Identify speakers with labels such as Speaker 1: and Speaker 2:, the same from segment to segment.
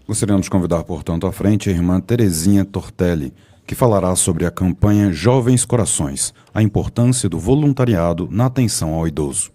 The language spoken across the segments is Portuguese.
Speaker 1: Gostaríamos de convidar, portanto, à frente a irmã Terezinha Tortelli, que falará sobre a campanha Jovens Corações, a importância do voluntariado na atenção ao idoso.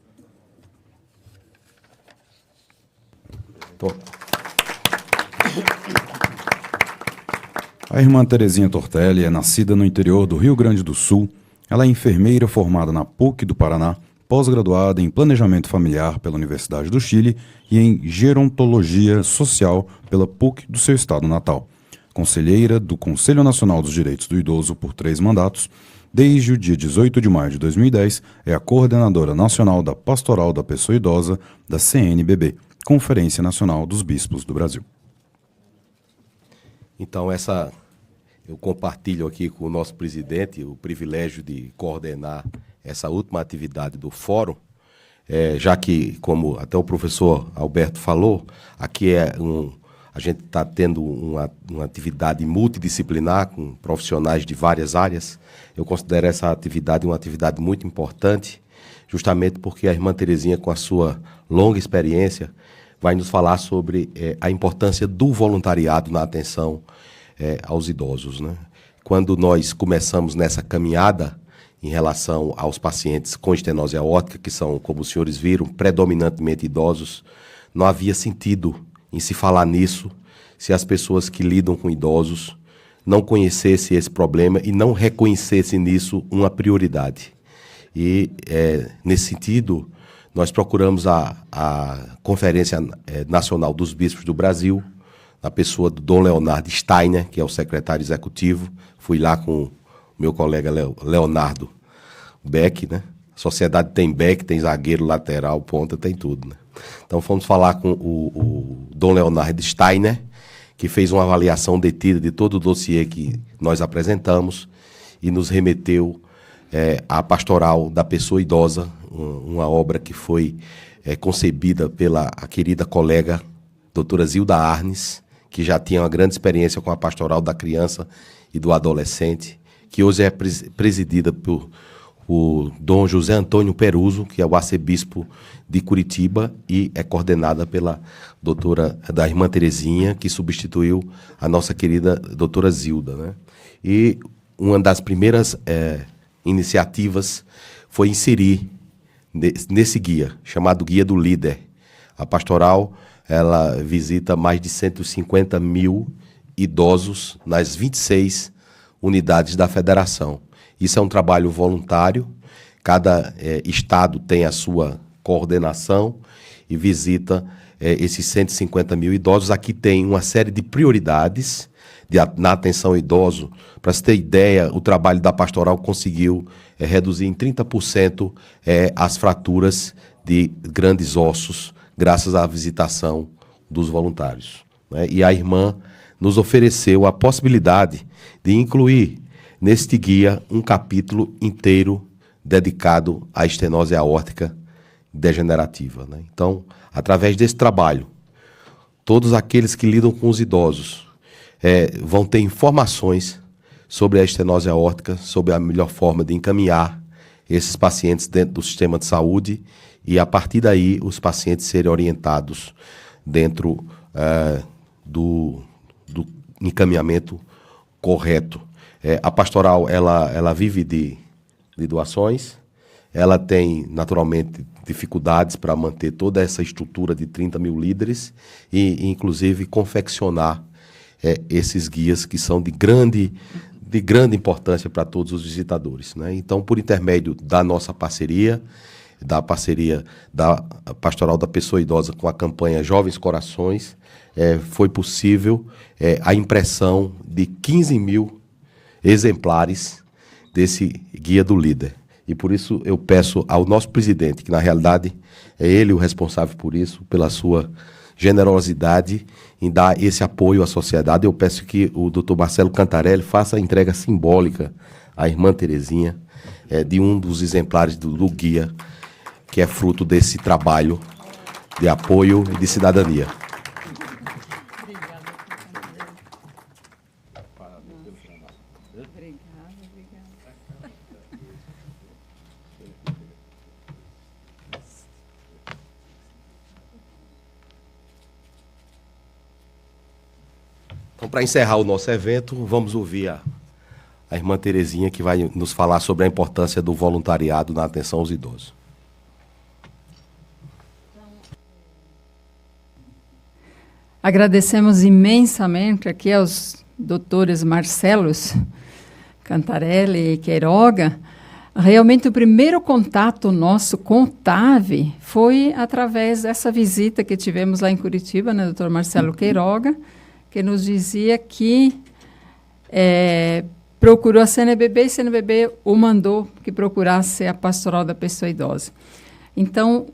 Speaker 1: A irmã Terezinha Tortelli é nascida no interior do Rio Grande do Sul. Ela é enfermeira formada na PUC do Paraná, pós-graduada em Planejamento Familiar pela Universidade do Chile e em Gerontologia Social pela PUC do seu estado natal. Conselheira do Conselho Nacional dos Direitos do Idoso por 3 mandatos, desde o dia 18 de maio de 2010 é a coordenadora nacional da Pastoral da Pessoa Idosa da CNBB, Conferência Nacional dos Bispos do Brasil.
Speaker 2: Então, eu compartilho aqui com o nosso presidente o privilégio de coordenar essa última atividade do fórum, já que, como até o professor Alberto falou, aqui a gente está tendo uma atividade multidisciplinar com profissionais de várias áreas. Eu considero essa atividade uma atividade muito importante, justamente porque a irmã Terezinha, com a sua longa experiência, vai nos falar sobre a importância do voluntariado na atenção aos idosos, né? Quando nós começamos nessa caminhada em relação aos pacientes com estenose aórtica, que são, como os senhores viram, predominantemente idosos, não havia sentido em se falar nisso se as pessoas que lidam com idosos não conhecessem esse problema e não reconhecessem nisso uma prioridade. E, nesse sentido, nós procuramos a Conferência Nacional dos Bispos do Brasil, na pessoa do Dom Leonardo Steiner, que é o secretário executivo. Fui lá com o meu colega Leonardo Beck, né? A sociedade tem Beck, tem zagueiro, lateral, ponta, tem tudo, né? Então fomos falar com o Dom Leonardo Steiner, que fez uma avaliação detida de todo o dossiê que nós apresentamos e nos remeteu à Pastoral da Pessoa Idosa, uma obra que foi concebida pela a querida colega doutora Zilda Arnes, que já tinha uma grande experiência com a Pastoral da Criança e do Adolescente, que hoje é presidida por Dom José Antônio Peruso, que é o arcebispo de Curitiba, e é coordenada pela da irmã Terezinha, que substituiu a nossa querida doutora Zilda, né? E uma das primeiras iniciativas foi inserir nesse guia, chamado Guia do Líder. A pastoral, ela visita mais de 150 mil idosos nas 26 unidades da federação. Isso é um trabalho voluntário, cada estado tem a sua coordenação e visita esses 150 mil idosos. Aqui tem uma série de prioridades na atenção ao idoso. Para se ter ideia, o trabalho da pastoral conseguiu reduzir em 30% as fraturas de grandes ossos, graças à visitação dos voluntários, né? E a irmã nos ofereceu a possibilidade de incluir neste guia um capítulo inteiro dedicado à estenose aórtica degenerativa, né? Então, através desse trabalho, todos aqueles que lidam com os idosos vão ter informações sobre a estenose aórtica, sobre a melhor forma de encaminhar esses pacientes dentro do sistema de saúde e, a partir daí, os pacientes serem orientados dentro do encaminhamento correto. A pastoral, ela vive de doações, ela tem, naturalmente, dificuldades para manter toda essa estrutura de 30 mil líderes e, inclusive, confeccionar esses guias que são de grande importância para todos os visitadores, né? Então, por intermédio da nossa parceria, da Pastoral da Pessoa Idosa com a campanha Jovens Corações, foi possível a impressão de 15 mil exemplares desse Guia do Líder. E por isso eu peço ao nosso presidente, que na realidade é ele o responsável por isso, pela sua generosidade em dar esse apoio à sociedade. Eu peço que o Dr. Marcelo Cantarelli faça a entrega simbólica à irmã Terezinha de um dos exemplares do guia, que é fruto desse trabalho de apoio e de cidadania. Então, para encerrar o nosso evento, vamos ouvir a irmã Terezinha, que vai nos falar sobre a importância do voluntariado na atenção aos idosos.
Speaker 3: Agradecemos imensamente aqui aos doutores Marcelos Cantarelli e Queiroga. Realmente, o primeiro contato nosso com o TAV foi através dessa visita que tivemos lá em Curitiba, né, doutor Marcelo Queiroga, que nos dizia que procurou a CNBB e a CNBB o mandou que procurasse a pastoral da pessoa idosa. Então,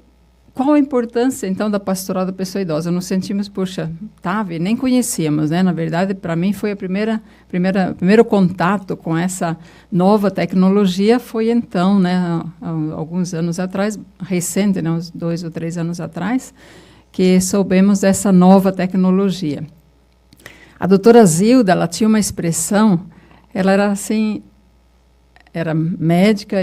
Speaker 3: qual a importância, então, da pastoral da pessoa idosa? Nos sentimos, puxa, TAV, nem conhecíamos, né? Na verdade, para mim, foi primeiro contato com essa nova tecnologia, foi então, né, há alguns anos atrás, recente, né, uns 2 ou 3 anos atrás, que soubemos dessa nova tecnologia. A doutora Zilda, ela tinha uma expressão, ela era assim, era médica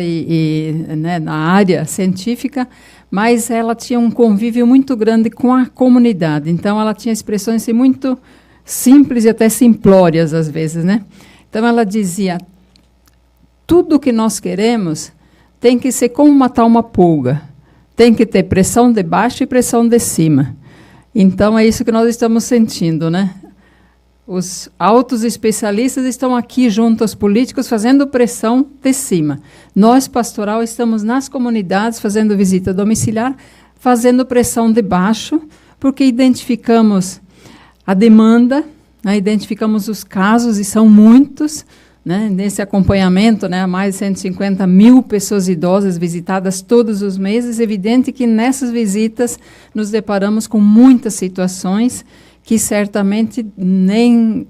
Speaker 3: né, na área científica, mas ela tinha um convívio muito grande com a comunidade. Então, ela tinha expressões assim, muito simples e até simplórias, às vezes, né? Então, ela dizia, tudo que nós queremos tem que ser como matar uma pulga. Tem que ter pressão de baixo e pressão de cima. Então, é isso que nós estamos sentindo, né? Os altos especialistas estão aqui junto aos políticos fazendo pressão de cima. Nós, pastoral, estamos nas comunidades fazendo visita domiciliar, fazendo pressão de baixo, porque identificamos a demanda, né, identificamos os casos, e são muitos, né, nesse acompanhamento, né, mais de 150 mil pessoas idosas visitadas todos os meses. É evidente que nessas visitas nos deparamos com muitas situações que certamente nem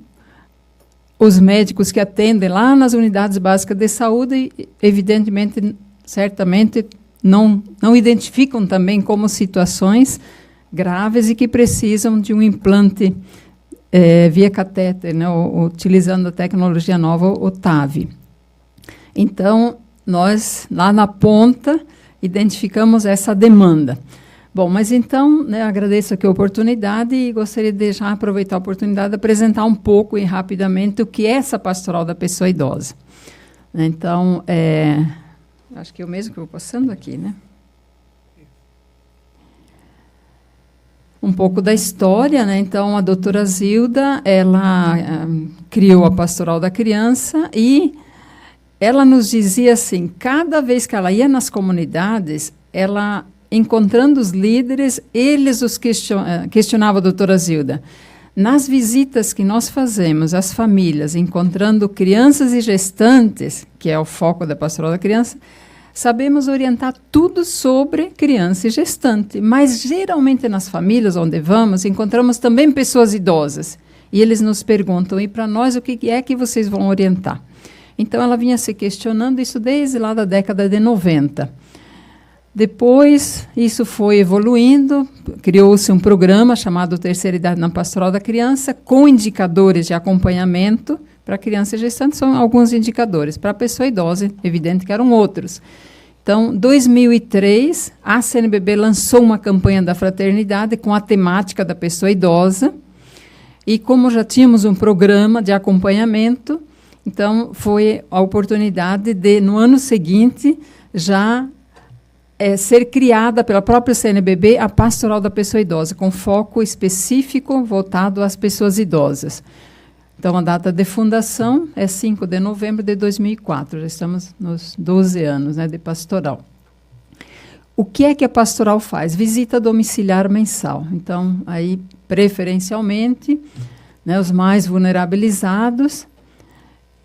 Speaker 3: os médicos que atendem lá nas unidades básicas de saúde, evidentemente, certamente, não identificam também como situações graves e que precisam de um implante via catéter, né, utilizando a tecnologia nova, o TAV. Então, nós, lá na ponta, identificamos essa demanda. Bom, mas então, né, agradeço aqui a oportunidade e gostaria de já aproveitar a oportunidade de apresentar um pouco e rapidamente o que é essa pastoral da pessoa idosa. Então, acho que eu mesmo que vou passando aqui, né? Um pouco da história, né? Então, a doutora Zilda, ela criou a pastoral da criança e ela nos dizia assim, cada vez que ela ia nas comunidades, ela, encontrando os líderes, eles os questionavam a doutora Zilda. Nas visitas que nós fazemos às famílias, encontrando crianças e gestantes, que é o foco da pastoral da criança, sabemos orientar tudo sobre criança e gestante, mas geralmente nas famílias onde vamos, encontramos também pessoas idosas. E eles nos perguntam, e para nós o que é que vocês vão orientar? Então ela vinha se questionando isso desde lá da década de 90. Depois, isso foi evoluindo, criou-se um programa chamado Terceira Idade na Pastoral da Criança, com indicadores de acompanhamento para criança e gestante, são alguns indicadores. Para a pessoa idosa, evidente que eram outros. Então, em 2003, a CNBB lançou uma campanha da fraternidade com a temática da pessoa idosa, e como já tínhamos um programa de acompanhamento, então foi a oportunidade de, no ano seguinte, já ser criada pela própria CNBB a Pastoral da Pessoa Idosa, com foco específico voltado às pessoas idosas. Então, a data de fundação é 5 de novembro de 2004, já estamos nos 12 anos, né, de pastoral. O que é que a pastoral faz? Visita domiciliar mensal. Então, aí, preferencialmente, né, os mais vulnerabilizados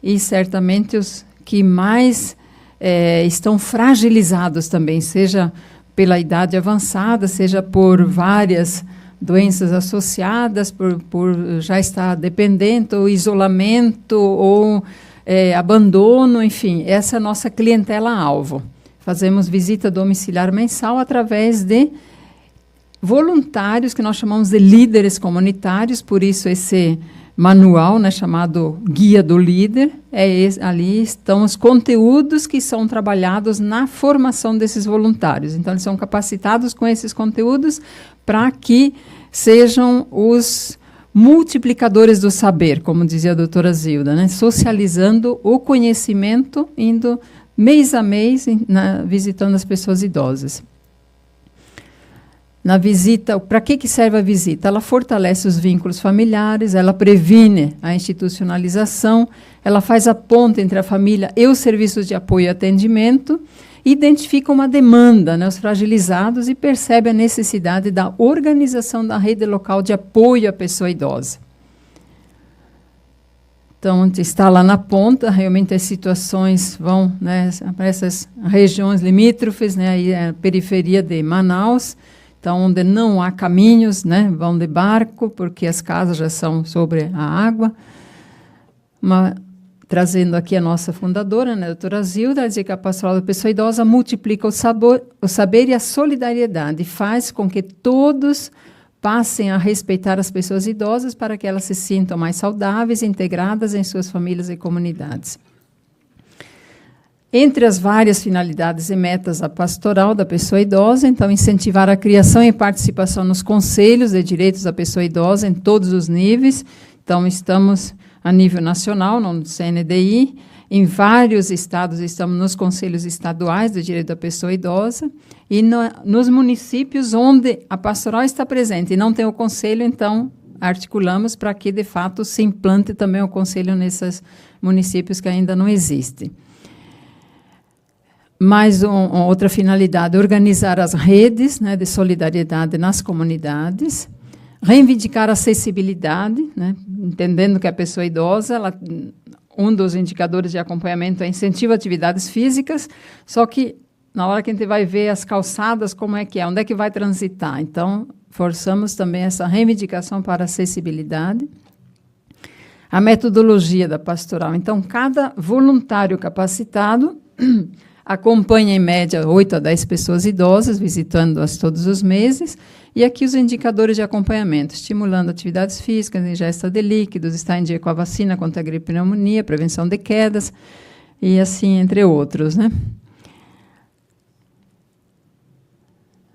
Speaker 3: e, certamente, os que mais estão fragilizados também, seja pela idade avançada, seja por várias doenças associadas, por já estar dependente, ou isolamento, ou abandono, enfim, essa é a nossa clientela-alvo. Fazemos visita domiciliar mensal através de voluntários, que nós chamamos de líderes comunitários, por isso esse manual, né, chamado Guia do Líder, ali estão os conteúdos que são trabalhados na formação desses voluntários. Então, eles são capacitados com esses conteúdos para que sejam os multiplicadores do saber, como dizia a doutora Zilda, né? Socializando o conhecimento, indo mês a mês visitando as pessoas idosas. Na visita, para que serve a visita? Ela fortalece os vínculos familiares, ela previne a institucionalização, ela faz a ponte entre a família e os serviços de apoio e atendimento, identifica uma demanda, né, os fragilizados, e percebe a necessidade da organização da rede local de apoio à pessoa idosa. Então, está lá na ponta, realmente as situações vão, né, para essas regiões limítrofes, né, aí é a periferia de Manaus. Então, onde não há caminhos, né, vão de barco, porque as casas já são sobre a água. Trazendo aqui a nossa fundadora, né, a doutora Zilda, diz que a pastoral da pessoa idosa multiplica o saber e a solidariedade, faz com que todos passem a respeitar as pessoas idosas para que elas se sintam mais saudáveis e integradas em suas famílias e comunidades. Entre as várias finalidades e metas da pastoral da pessoa idosa, então, incentivar a criação e participação nos conselhos de direitos da pessoa idosa em todos os níveis. Então, estamos a nível nacional, no CNDI, em vários estados estamos nos conselhos estaduais de direito da pessoa idosa, e nos municípios onde a pastoral está presente e não tem o conselho, então, articulamos para que, de fato, se implante também o conselho nesses municípios que ainda não existem. Mais outra finalidade, organizar as redes, né, de solidariedade nas comunidades, reivindicar a acessibilidade, né, entendendo que a pessoa idosa, um dos indicadores de acompanhamento é incentivo a atividades físicas, só que na hora que a gente vai ver as calçadas, como é que é, onde é que vai transitar? Então, forçamos também essa reivindicação para a acessibilidade. A metodologia da pastoral. Então, cada voluntário capacitado acompanha, em média, 8 a 10 pessoas idosas, visitando-as todos os meses, e aqui os indicadores de acompanhamento, estimulando atividades físicas, ingesta de líquidos, está em dia com a vacina contra a gripe e pneumonia, prevenção de quedas, e assim, entre outros, né?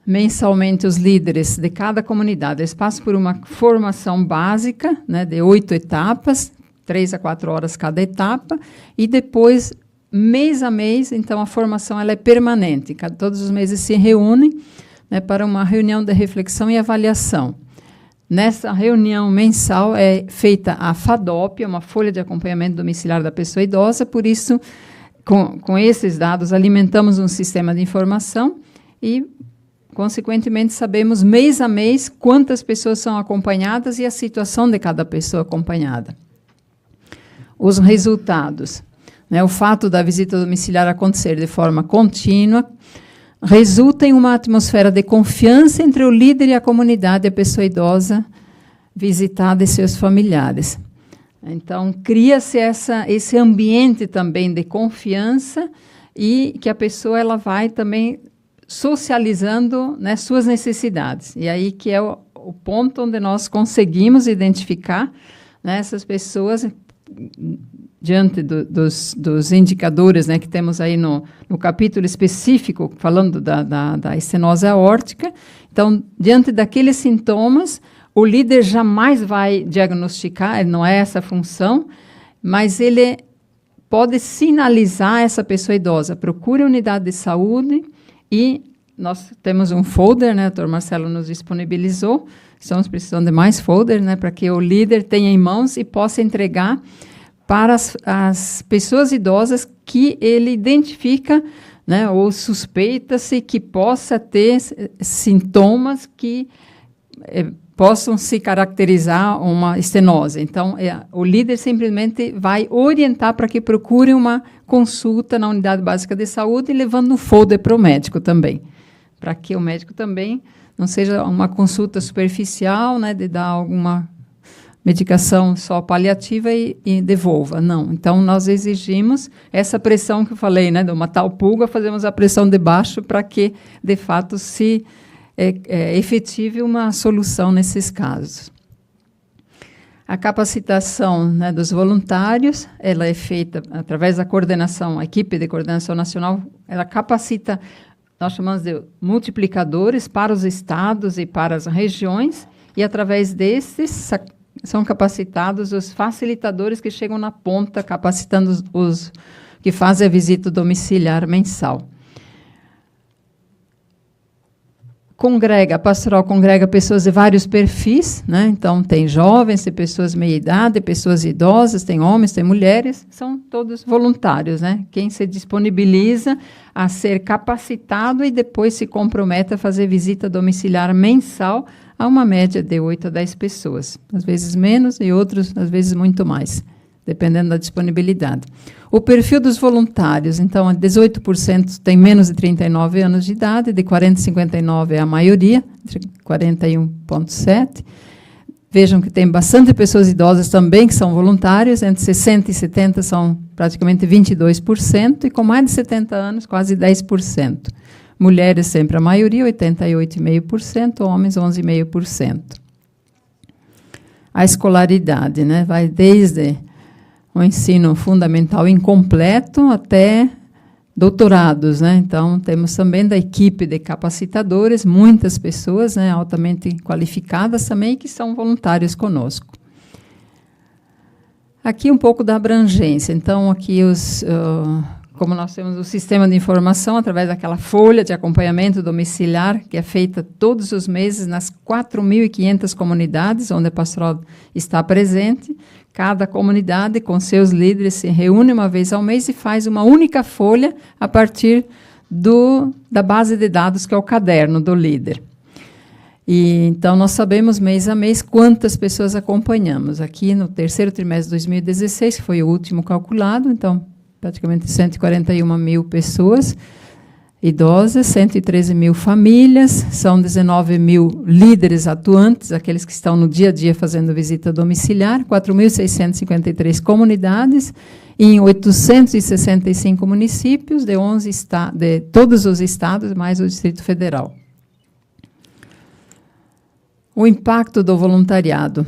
Speaker 3: Mensalmente, os líderes de cada comunidade, eles passam por uma formação básica, né, de 8 etapas, 3 a 4 horas cada etapa, e depois, mês a mês, então a formação ela é permanente, todos os meses se reúnem, né, para uma reunião de reflexão e avaliação. Nessa reunião mensal é feita a FADOP, uma folha de acompanhamento domiciliar da pessoa idosa, por isso, com esses dados, alimentamos um sistema de informação e, consequentemente, sabemos mês a mês quantas pessoas são acompanhadas e a situação de cada pessoa acompanhada. Os resultados. Né, o fato da visita domiciliar acontecer de forma contínua resulta em uma atmosfera de confiança entre o líder e a comunidade, a pessoa idosa visitada e seus familiares. Então, cria-se esse ambiente também de confiança e que a pessoa ela vai também socializando, né, suas necessidades. E aí que é o ponto onde nós conseguimos identificar, né, essas pessoas diante dos indicadores, né, que temos aí no capítulo específico, falando da estenose aórtica. Então, diante daqueles sintomas, o líder jamais vai diagnosticar, não é essa a função, mas ele pode sinalizar essa pessoa idosa. Procure a unidade de saúde e nós temos um folder, né, o Dr. Marcelo nos disponibilizou, estamos precisando de mais folder, né, para que o líder tenha em mãos e possa entregar para as pessoas idosas que ele identifica, né, ou suspeita-se que possa ter sintomas que possam se caracterizar uma estenose. Então, o líder simplesmente vai orientar para que procure uma consulta na unidade básica de saúde, levando um folder para o médico também, para que o médico também não seja uma consulta superficial, né, de dar alguma medicação só paliativa e devolva. Não. Então, nós exigimos essa pressão que eu falei, né, de uma tal pulga, fazemos a pressão de baixo para que, de fato, se efetive uma solução nesses casos. A capacitação, né, dos voluntários, ela é feita através da coordenação, a equipe de coordenação nacional, ela capacita, nós chamamos de multiplicadores para os estados e para as regiões, e através desses são capacitados os facilitadores que chegam na ponta, capacitando os que fazem a visita domiciliar mensal. A pastoral congrega pessoas de vários perfis, né? Então, tem jovens, tem pessoas meia-idade, pessoas idosas, tem homens, tem mulheres, são todos voluntários, né? Quem se disponibiliza a ser capacitado e depois se compromete a fazer visita domiciliar mensal a uma média de 8 a 10 pessoas, às vezes menos e outros, às vezes, muito mais, dependendo da disponibilidade. O perfil dos voluntários, então, 18% tem menos de 39 anos de idade, de 40 a 59 é a maioria, 41,7%. Vejam que tem bastante pessoas idosas também que são voluntárias, entre 60 e 70 são praticamente 22%, e com mais de 70 anos, quase 10%. Mulheres sempre a maioria, 88,5%, homens 11,5%. A escolaridade, né, vai desde o ensino fundamental incompleto até doutorados, né? Então, temos também da equipe de capacitadores, muitas pessoas, né, altamente qualificadas também, que são voluntários conosco. Aqui um pouco da abrangência. Então, aqui como nós temos o sistema de informação, através daquela folha de acompanhamento domiciliar, que é feita todos os meses nas 4.500 comunidades onde a pastoral está presente. Cada comunidade, com seus líderes, se reúne uma vez ao mês e faz uma única folha a partir da base de dados, que é o caderno do líder. E, então, nós sabemos, mês a mês, quantas pessoas acompanhamos. Aqui, no terceiro trimestre de 2016, que foi o último calculado, então, praticamente 141 mil pessoas idosas, 113 mil famílias, são 19 mil líderes atuantes, aqueles que estão no dia a dia fazendo visita domiciliar, 4.653 comunidades, em 865 municípios, de todos os estados, mais o Distrito Federal. O impacto do voluntariado.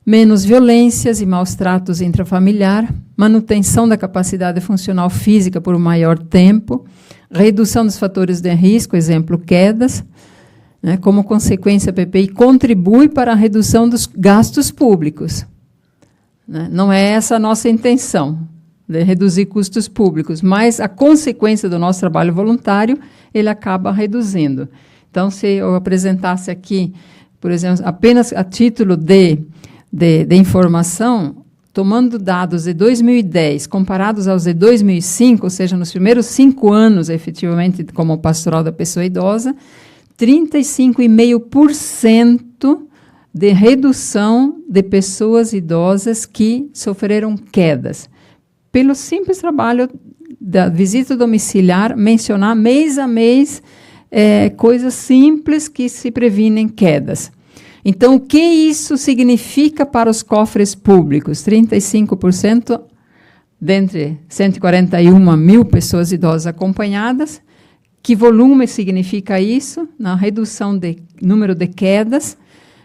Speaker 3: Menos violências e maus tratos intrafamiliar, manutenção da capacidade funcional física por um maior tempo, redução dos fatores de risco, exemplo, quedas, né, como consequência, a PPI contribui para a redução dos gastos públicos. Né? Não é essa a nossa intenção, de reduzir custos públicos, mas a consequência do nosso trabalho voluntário, ele acaba reduzindo. Então, se eu apresentasse aqui, por exemplo, apenas a título de informação, tomando dados de 2010, comparados aos de 2005, ou seja, nos primeiros 5 anos, efetivamente, como pastoral da pessoa idosa, 35,5% de redução de pessoas idosas que sofreram quedas. Pelo simples trabalho da visita domiciliar, mencionar mês a mês coisas simples que se previnem quedas. Então, o que isso significa para os cofres públicos? 35% dentre 141 mil pessoas idosas acompanhadas. Que volume significa isso? Na redução de número de quedas.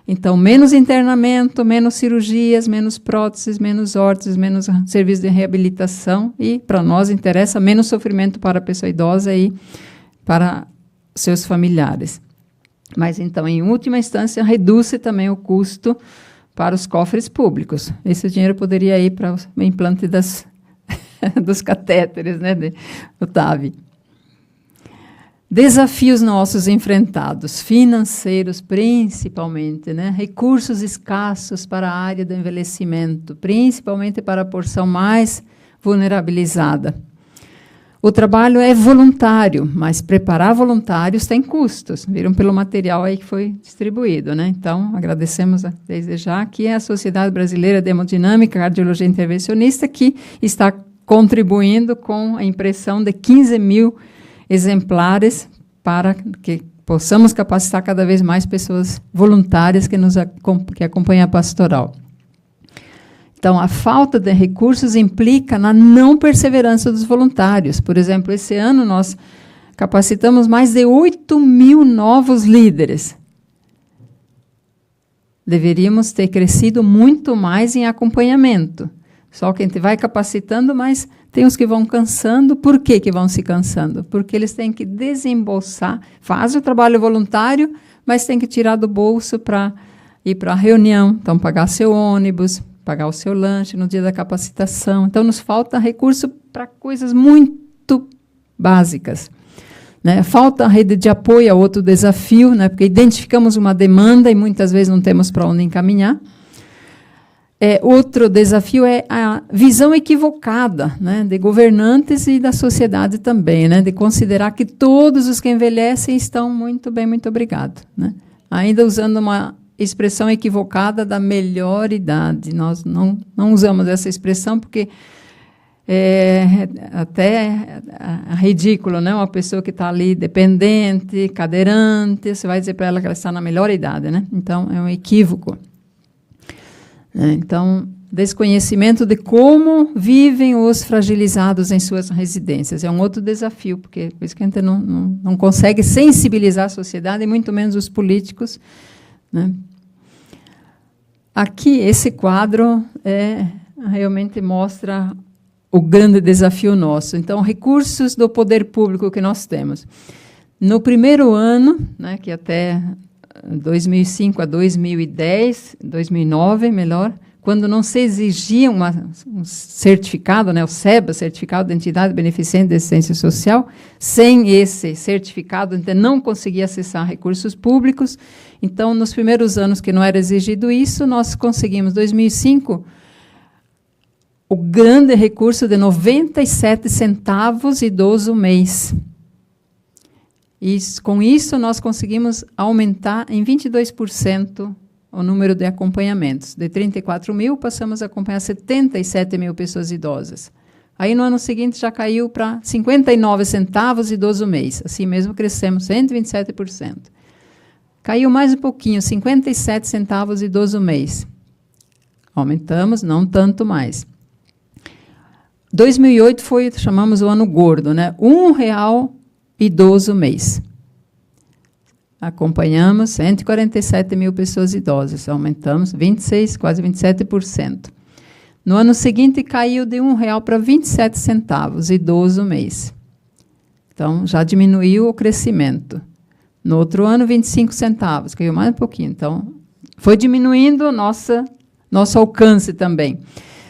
Speaker 3: Então, menos internamento, menos cirurgias, menos próteses, menos órteses, menos serviço de reabilitação. E, para nós, interessa menos sofrimento para a pessoa idosa e para seus familiares. Mas, então, em última instância, reduz também o custo para os cofres públicos. Esse dinheiro poderia ir para o implante dos catéteres, né, do TAV. Desafios nossos enfrentados, financeiros principalmente, né, recursos escassos para a área do envelhecimento, principalmente para a porção mais vulnerabilizada. O trabalho é voluntário, mas preparar voluntários tem custos. Viram pelo material aí que foi distribuído, né? Então, agradecemos desde já que é a Sociedade Brasileira de Hemodinâmica e Cardiologia Intervencionista, que está contribuindo com a impressão de 15 mil exemplares para que possamos capacitar cada vez mais pessoas voluntárias que acompanham a pastoral. Então, a falta de recursos implica na não perseverança dos voluntários. Por exemplo, esse ano nós capacitamos mais de 8 mil novos líderes. Deveríamos ter crescido muito mais em acompanhamento. Só que a gente vai capacitando, mas tem os que vão cansando. Por que vão se cansando? Porque eles têm que desembolsar, fazem o trabalho voluntário, mas têm que tirar do bolso para ir para a reunião, então pagar seu ônibus, pagar o seu lanche no dia da capacitação. Então, nos falta recurso para coisas muito básicas. Né? Falta a rede de apoio, é outro desafio, né? Porque identificamos uma demanda e muitas vezes não temos para onde encaminhar. Outro desafio é a visão equivocada, né, de governantes e da sociedade também, né, de considerar que todos os que envelhecem estão muito bem, muito obrigado. Né? Ainda usando uma expressão equivocada da melhor idade. Nós não usamos essa expressão porque até ridículo, né? Uma pessoa que está ali dependente, cadeirante, você vai dizer para ela que ela está na melhor idade. Né? Então, é um equívoco. Então, desconhecimento de como vivem os fragilizados em suas residências. É um outro desafio, porque por isso que a gente não consegue sensibilizar a sociedade, e muito menos os políticos. Né? Aqui, esse quadro realmente mostra o grande desafio nosso. Então, recursos do poder público que nós temos. No primeiro ano, né, que até 2005 a 2010, 2009, melhor, quando não se exigia um certificado, né, o SEBA, Certificado de Entidade Beneficente de Assistência Social, sem esse certificado, então não conseguia acessar recursos públicos. Então, nos primeiros anos que não era exigido isso, nós conseguimos, em 2005, o grande recurso de 97 centavos idoso mês. E com isso, nós conseguimos aumentar em 22% o número de acompanhamentos. De 34 mil, passamos a acompanhar 77 mil pessoas idosas. Aí, no ano seguinte, já caiu para 59 centavos idoso mês. Assim mesmo, crescemos 127%. Caiu mais um pouquinho, 57 centavos idoso mês. Aumentamos, não tanto mais. 2008 foi, chamamos o ano gordo, né? R$1 idoso mês. Acompanhamos 147 mil pessoas idosas, aumentamos 26, quase 27%. No ano seguinte, caiu de R$1 para 27 centavos, idoso mês. Então, já diminuiu o crescimento. No outro ano, 25 centavos, caiu mais um pouquinho. Então, foi diminuindo nosso alcance também.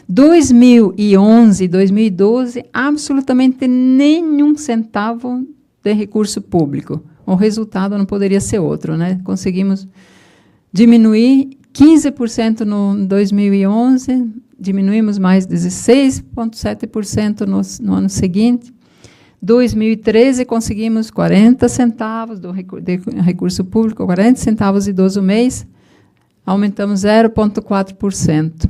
Speaker 3: 2011 e 2012, absolutamente nenhum centavo de recurso público. O resultado não poderia ser outro, né? Conseguimos diminuir 15% no 2011, diminuímos mais 16,7% no ano seguinte. 2013, conseguimos 40 centavos de recurso público, 40 centavos idoso mês, aumentamos 0,4%.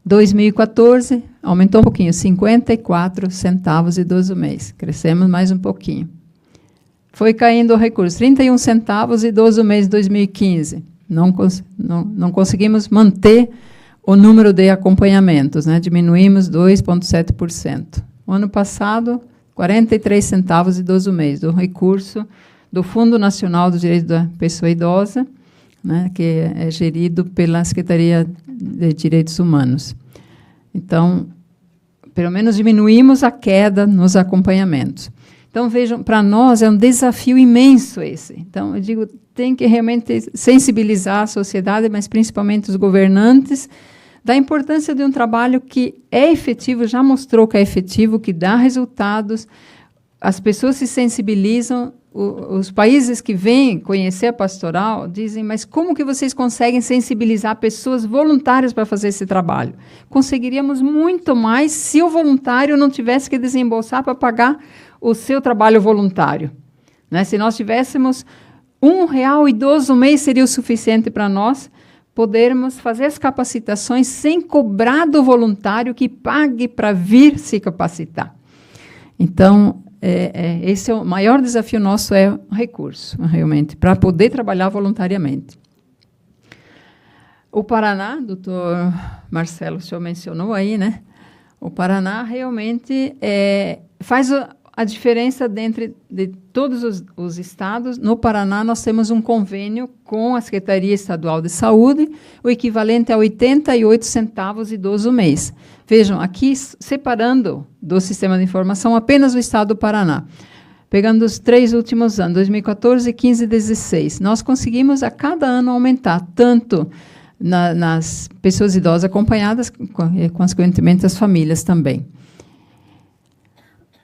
Speaker 3: 2014, aumentou um pouquinho, 54 centavos idoso mês. Crescemos mais um pouquinho. Foi caindo o recurso, 31 centavos idoso mês 2015. Não conseguimos manter o número de acompanhamentos, né? Diminuímos 2,7%. O ano passado, 43 centavos idoso mês, do recurso do Fundo Nacional do Direito da Pessoa Idosa, né, que é gerido pela Secretaria de Direitos Humanos. Então, pelo menos diminuímos a queda nos acompanhamentos. Então, vejam, para nós é um desafio imenso esse. Então, eu digo, tem que realmente sensibilizar a sociedade, mas principalmente os governantes, da importância de um trabalho que é efetivo, já mostrou que é efetivo, que dá resultados, as pessoas se sensibilizam. Os países que vêm conhecer a pastoral dizem, mas como que vocês conseguem sensibilizar pessoas voluntárias para fazer esse trabalho? Conseguiríamos muito mais se o voluntário não tivesse que desembolsar para pagar o seu trabalho voluntário. Né? Se nós tivéssemos R$1 idoso mês, seria o suficiente para nós podermos fazer as capacitações sem cobrar do voluntário que pague para vir se capacitar. Então, esse é o maior desafio nosso, é o recurso, realmente, para poder trabalhar voluntariamente. O Paraná, doutor Marcelo, o senhor mencionou aí, né? O Paraná realmente faz a diferença dentro de todos os estados. No Paraná, nós temos um convênio com a Secretaria Estadual de Saúde, o equivalente a 88 centavos idoso mês. Vejam, aqui, separando do sistema de informação, apenas o estado do Paraná. pegando os 3 últimos anos, 2014, 15 e 16, nós conseguimos a cada ano aumentar, tanto nas pessoas idosas acompanhadas, consequentemente as famílias também.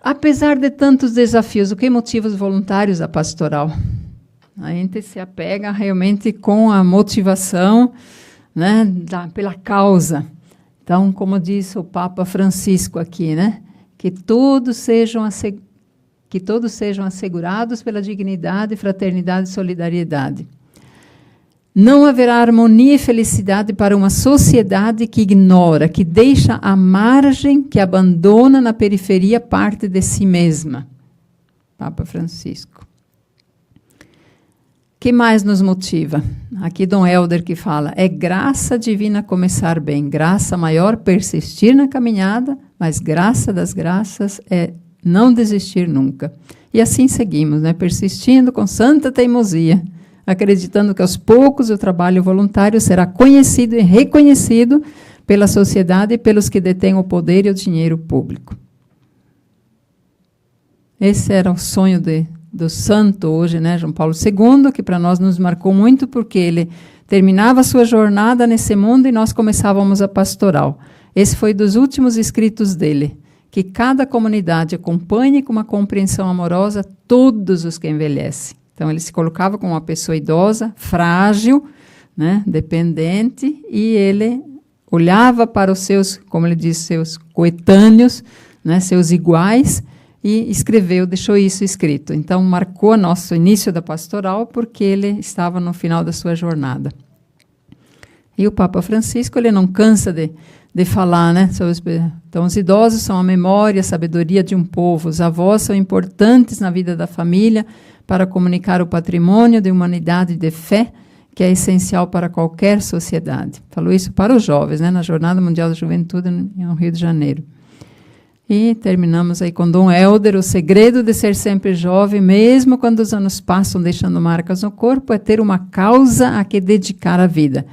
Speaker 3: Apesar de tantos desafios, o que motiva os voluntários à pastoral? A gente se apega realmente com a motivação, né, pela causa. Então, como disse o Papa Francisco aqui, né, que todos sejam assegurados pela dignidade, fraternidade e solidariedade. Não haverá harmonia e felicidade para uma sociedade que ignora, que deixa à margem, que abandona na periferia parte de si mesma. Papa Francisco. O que mais nos motiva? Aqui Dom Helder que fala, é graça divina começar bem, graça maior persistir na caminhada, mas graça das graças é não desistir nunca. E assim seguimos, né, persistindo com santa teimosia, acreditando que aos poucos o trabalho voluntário será conhecido e reconhecido pela sociedade e pelos que detêm o poder e o dinheiro público. Esse era o sonho do santo hoje, né, João Paulo II, que para nós nos marcou muito, porque ele terminava a sua jornada nesse mundo e nós começávamos a pastoral. Esse foi dos últimos escritos dele, que cada comunidade acompanhe com uma compreensão amorosa todos os que envelhecem. Então, ele se colocava como uma pessoa idosa, frágil, né, dependente, e ele olhava para os seus, como ele disse, seus coetâneos, né, seus iguais, e escreveu, deixou isso escrito. Então, marcou nosso início da pastoral, porque ele estava no final da sua jornada. E o Papa Francisco, ele não cansa de falar, né? Então, os idosos são a memória, a sabedoria de um povo. Os avós são importantes na vida da família para comunicar o patrimônio de humanidade e de fé, que é essencial para qualquer sociedade. Falou isso para os jovens, né? Na Jornada Mundial da Juventude, no Rio de Janeiro. E terminamos aí com Dom Helder, o segredo de ser sempre jovem, mesmo quando os anos passam deixando marcas no corpo, é ter uma causa a que dedicar a vida.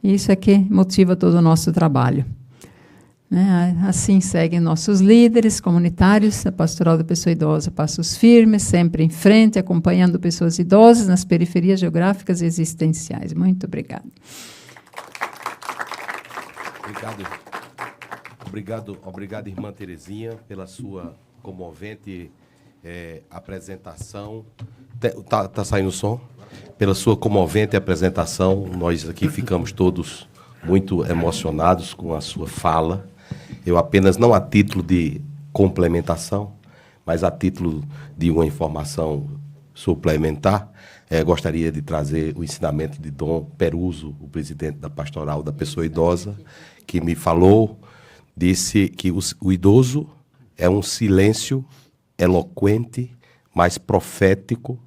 Speaker 3: Isso é que motiva todo o nosso trabalho. Né? Assim seguem nossos líderes comunitários, a Pastoral da Pessoa Idosa, passos firmes, sempre em frente, acompanhando pessoas idosas nas periferias geográficas e existenciais. Muito obrigada.
Speaker 2: Obrigado, irmã Terezinha, pela sua comovente apresentação. Tá saindo o som? Pela sua comovente apresentação, nós aqui ficamos todos muito emocionados com a sua fala. Eu apenas, não a título de complementação, mas a título de uma informação suplementar, gostaria de trazer o ensinamento de Dom Peruso, o presidente da Pastoral da Pessoa Idosa, que me falou, disse que o idoso é um silêncio eloquente, mais profético,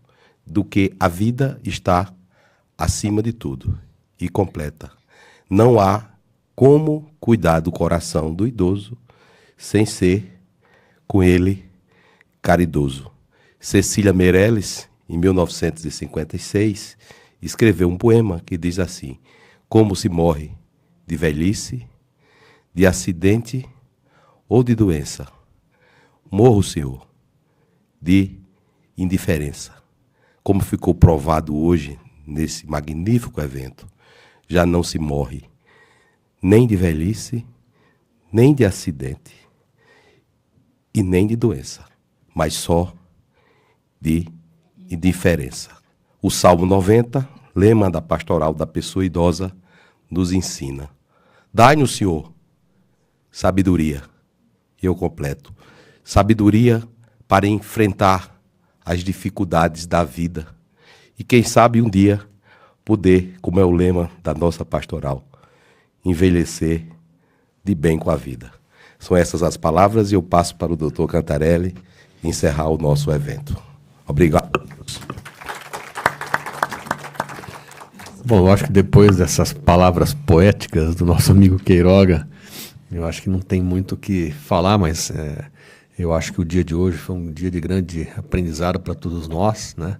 Speaker 2: do que a vida está acima de tudo, e completa. Não há como cuidar do coração do idoso sem ser, com ele, caridoso. Cecília Meirelles, em 1956, escreveu um poema que diz assim: como se morre de velhice, de acidente ou de doença. Morro, Senhor, de indiferença. Como ficou provado hoje, nesse magnífico evento, já não se morre nem de velhice, nem de acidente e nem de doença, mas só de indiferença. O Salmo 90, lema da Pastoral da Pessoa Idosa, nos ensina: dai-nos, Senhor, sabedoria. E eu completo: sabedoria para enfrentar as dificuldades da vida. E quem sabe um dia poder, como é o lema da nossa pastoral, envelhecer de bem com a vida. São essas as palavras e eu passo para o Dr. Cantarelli encerrar o nosso evento. Obrigado.
Speaker 4: Bom, eu acho que depois dessas palavras poéticas do nosso amigo Queiroga, eu acho que não tem muito o que falar, mas eu acho que o dia de hoje foi um dia de grande aprendizado para todos nós, né?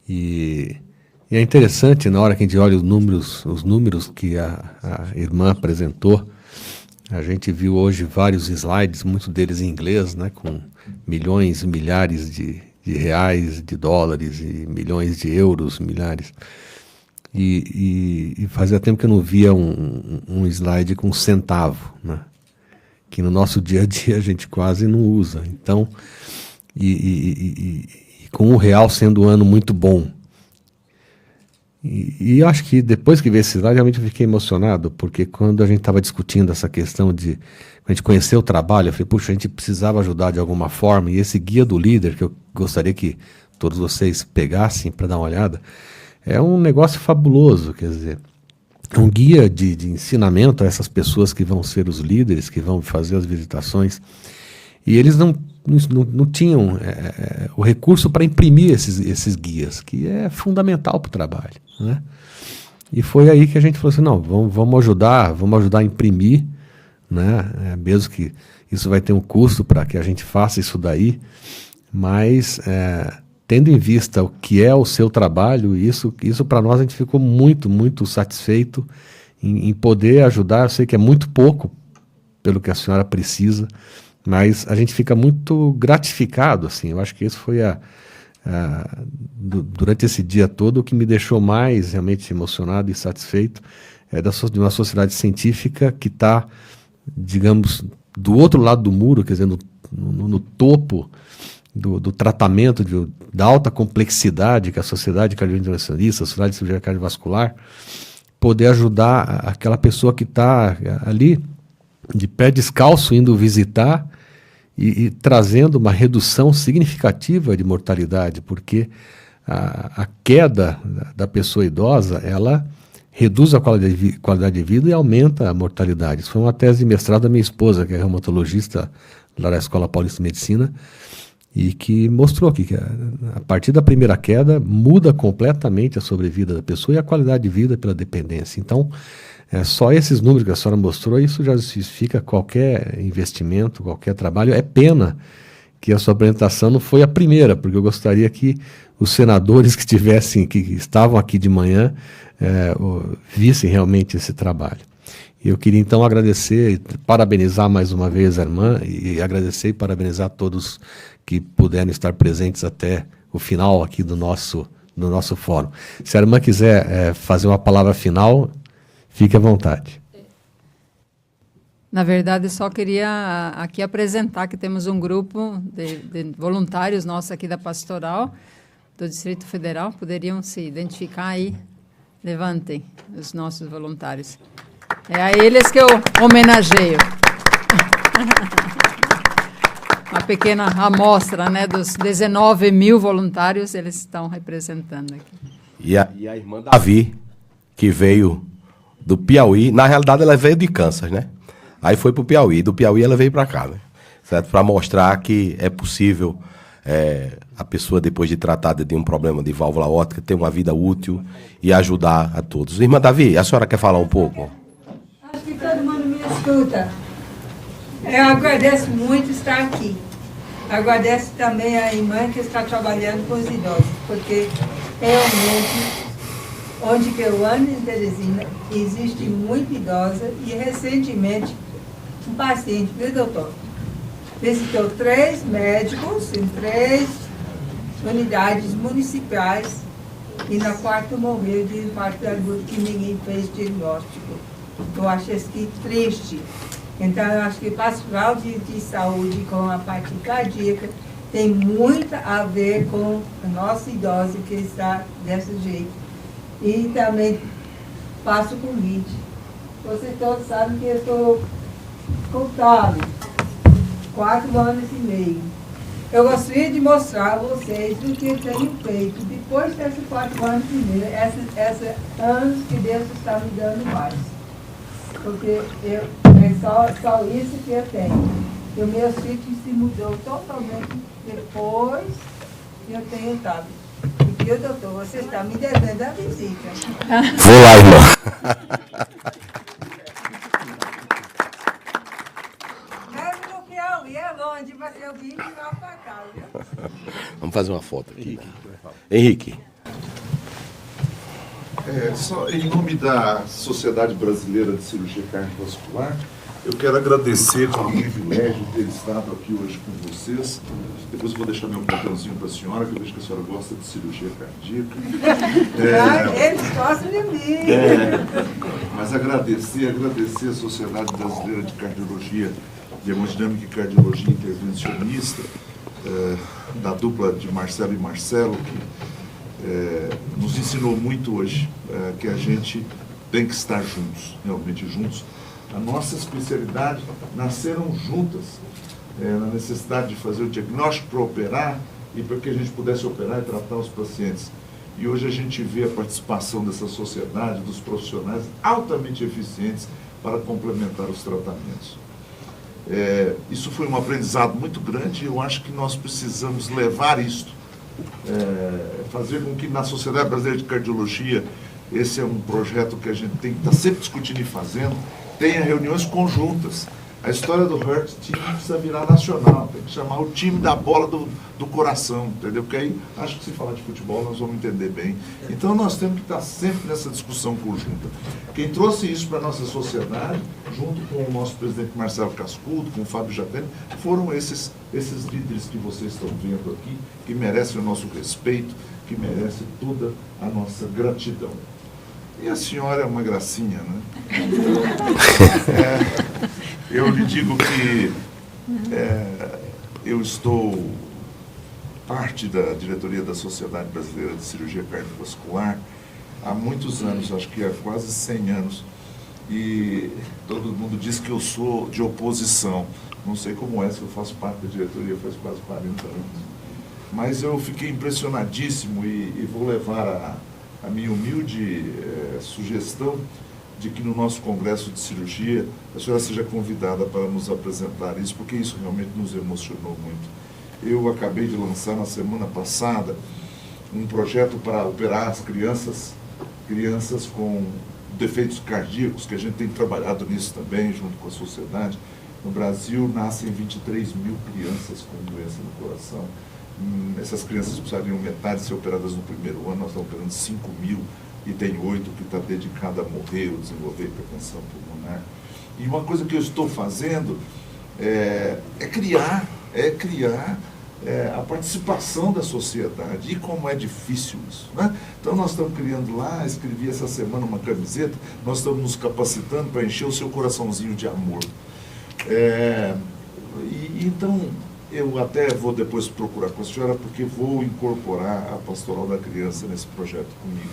Speaker 4: E é interessante, na hora que a gente olha os números que a irmã apresentou, a gente viu hoje vários slides, muitos deles em inglês, né, com milhões e milhares de reais, de dólares, e milhões de euros, milhares. E fazia tempo que eu não via um slide com centavo, né? Que no nosso dia a dia a gente quase não usa. Então, com o real sendo um ano muito bom. E eu acho que depois que vi esse slide, realmente eu fiquei emocionado, porque quando a gente estava discutindo essa questão de a gente conhecer o trabalho, eu falei, puxa, a gente precisava ajudar de alguma forma, e esse guia do líder, que eu gostaria que todos vocês pegassem para dar uma olhada, é um negócio fabuloso, quer dizer, é um guia de ensinamento a essas pessoas que vão ser os líderes, que vão fazer as visitações, e eles não tinham o recurso para imprimir esses guias, que é fundamental para o trabalho, né? E foi aí que a gente falou assim, não, vamos ajudar a imprimir, né? Mesmo que isso vai ter um custo para que a gente faça isso daí, mas tendo em vista o que é o seu trabalho, isso para nós a gente ficou muito, muito satisfeito em poder ajudar. Eu sei que é muito pouco pelo que a senhora precisa, mas a gente fica muito gratificado, assim. Eu acho que isso foi durante esse dia todo o que me deixou mais realmente emocionado e satisfeito de uma sociedade científica que está, digamos, do outro lado do muro, quer dizer, no topo do tratamento da alta complexidade que a sociedade cardiovascularista, a sociedade de cirurgia cardiovascular, poder ajudar aquela pessoa que está ali de pé descalço indo visitar e trazendo uma redução significativa de mortalidade, porque a queda da pessoa idosa, ela reduz a qualidade de vida e aumenta a mortalidade. Isso foi uma tese de mestrado da minha esposa, que é reumatologista lá da Escola Paulista de Medicina, e que mostrou que a partir da primeira queda muda completamente a sobrevida da pessoa e a qualidade de vida pela dependência. Então, só esses números que a senhora mostrou, isso já justifica qualquer investimento, qualquer trabalho. É pena que a sua apresentação não foi a primeira, porque eu gostaria que os senadores que estavam aqui de manhã vissem realmente esse trabalho. Eu queria então agradecer, parabenizar mais uma vez a irmã, e agradecer e parabenizar todos que puderam estar presentes até o final aqui do nosso fórum. Se a irmã quiser fazer uma palavra final, fique à vontade.
Speaker 3: Na verdade, eu só queria aqui apresentar que temos um grupo de voluntários nossos aqui da Pastoral, do Distrito Federal. Poderiam se identificar aí? Levantem os nossos voluntários. É a eles que eu homenageio. Uma pequena amostra, né, dos 19 mil voluntários, eles estão representando aqui.
Speaker 2: E a irmã Davi, que veio do Piauí, na realidade ela veio de Kansas, né? Aí foi para o Piauí, do Piauí ela veio para cá, né? Certo? Para mostrar que é possível a pessoa, depois de tratada de um problema de válvula aórtica, ter uma vida útil e ajudar a todos. Irmã Davi, a senhora quer falar um pouco?
Speaker 5: Acho que todo mundo me escuta. Eu agradeço muito estar aqui. Agradeço também a irmã que está trabalhando com os idosos, porque realmente, onde que eu ando em Teresina, existe muita idosa e recentemente um paciente, viu, doutor? Visitou 3 médicos em 3 unidades municipais e na 4ª morreu de infarto agudo, que ninguém fez diagnóstico. Eu acho isso aqui triste. Então, eu acho que o pastoral de saúde com a parte cardíaca tem muito a ver com a nossa idosa que está desse jeito. E também faço convite. Vocês todos sabem que eu estou contábil, 4 anos e meio. Eu gostaria de mostrar a vocês o que eu tenho feito depois desses 4 anos e meio, esses anos que Deus está me dando mais. Porque é só isso que eu tenho. E o meu sítio se mudou totalmente depois que eu tenho estado. E o doutor, você está me devendo a visita.
Speaker 2: Vou lá, irmã.
Speaker 5: Mesmo no Piauí é longe, mas eu vim de lá para cá, viu?
Speaker 2: Vamos fazer uma foto aqui. Henrique.
Speaker 6: Só em nome da Sociedade Brasileira de Cirurgia Cardiovascular, eu quero agradecer pelo privilégio de ter estado aqui hoje com vocês. Depois eu vou deixar meu cartãozinho para a senhora, que eu vejo que a senhora gosta de cirurgia cardíaca.
Speaker 5: Eles gostam de mim.
Speaker 6: Mas agradecer a Sociedade Brasileira de Cardiologia, de Hemodinâmica e Cardiologia Intervencionista, da dupla de Marcelo e Marcelo, que nos ensinou muito hoje, que a gente tem que estar juntos, realmente juntos. A nossa especialidade nasceram juntas, na necessidade de fazer o diagnóstico para operar e para que a gente pudesse operar e tratar os pacientes. E hoje a gente vê a participação dessa sociedade, dos profissionais altamente eficientes para complementar os tratamentos. Isso foi um aprendizado muito grande e eu acho que nós precisamos levar isto, fazer com que na Sociedade Brasileira de Cardiologia, esse é um projeto que a gente tem que estar sempre discutindo e fazendo, tenha reuniões conjuntas. A história do Heart Team precisa virar nacional, tem que chamar o time da bola do coração, entendeu? Porque aí, acho que se falar de futebol, nós vamos entender bem. Então, nós temos que estar sempre nessa discussão conjunta. Quem trouxe isso para a nossa sociedade, junto com o nosso presidente Marcelo Cascudo, com o Fábio Jatene, foram esses líderes que vocês estão vendo aqui, que merecem o nosso respeito, que merecem toda a nossa gratidão. E a senhora é uma gracinha, né? Eu lhe digo que eu estou parte da diretoria da Sociedade Brasileira de Cirurgia Cardiovascular há muitos anos, acho que há quase 100 anos, e todo mundo diz que eu sou de oposição. Não sei como se eu faço parte da diretoria faz quase 40 anos. Mas eu fiquei impressionadíssimo e vou levar a minha humilde sugestão de que no nosso congresso de cirurgia a senhora seja convidada para nos apresentar isso, porque isso realmente nos emocionou muito. Eu acabei de lançar na semana passada um projeto para operar as crianças com defeitos cardíacos, que a gente tem trabalhado nisso também, junto com a sociedade. No Brasil, nascem 23 mil crianças com doença no coração. Essas crianças precisariam metade ser operadas no primeiro ano, nós estamos operando 5 mil e tem 8 que está dedicado a morrer ou desenvolver hipertensão pulmonar. E uma coisa que eu estou fazendo é criar a participação da sociedade. E como é difícil isso, né? Então nós estamos criando lá, escrevi essa semana uma camiseta, nós estamos nos capacitando para encher o seu coraçãozinho de amor. Então, eu até vou depois procurar com a senhora, porque vou incorporar a Pastoral da Criança nesse projeto comigo.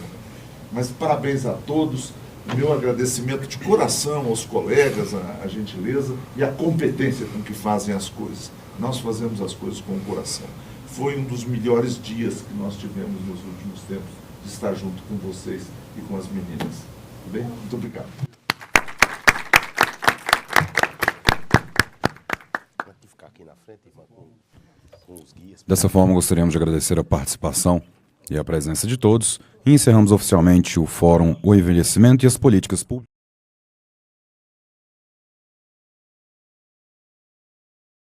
Speaker 6: Mas parabéns a todos, meu agradecimento de coração aos colegas, a gentileza e a competência com que fazem as coisas. Nós fazemos as coisas com o coração. Foi um dos melhores dias que nós tivemos nos últimos tempos, de estar junto com vocês e com as meninas. Tá bem? Muito obrigado.
Speaker 1: Dessa forma, gostaríamos de agradecer a participação e a presença de todos e encerramos oficialmente o Fórum O Envelhecimento e as Políticas Públicas.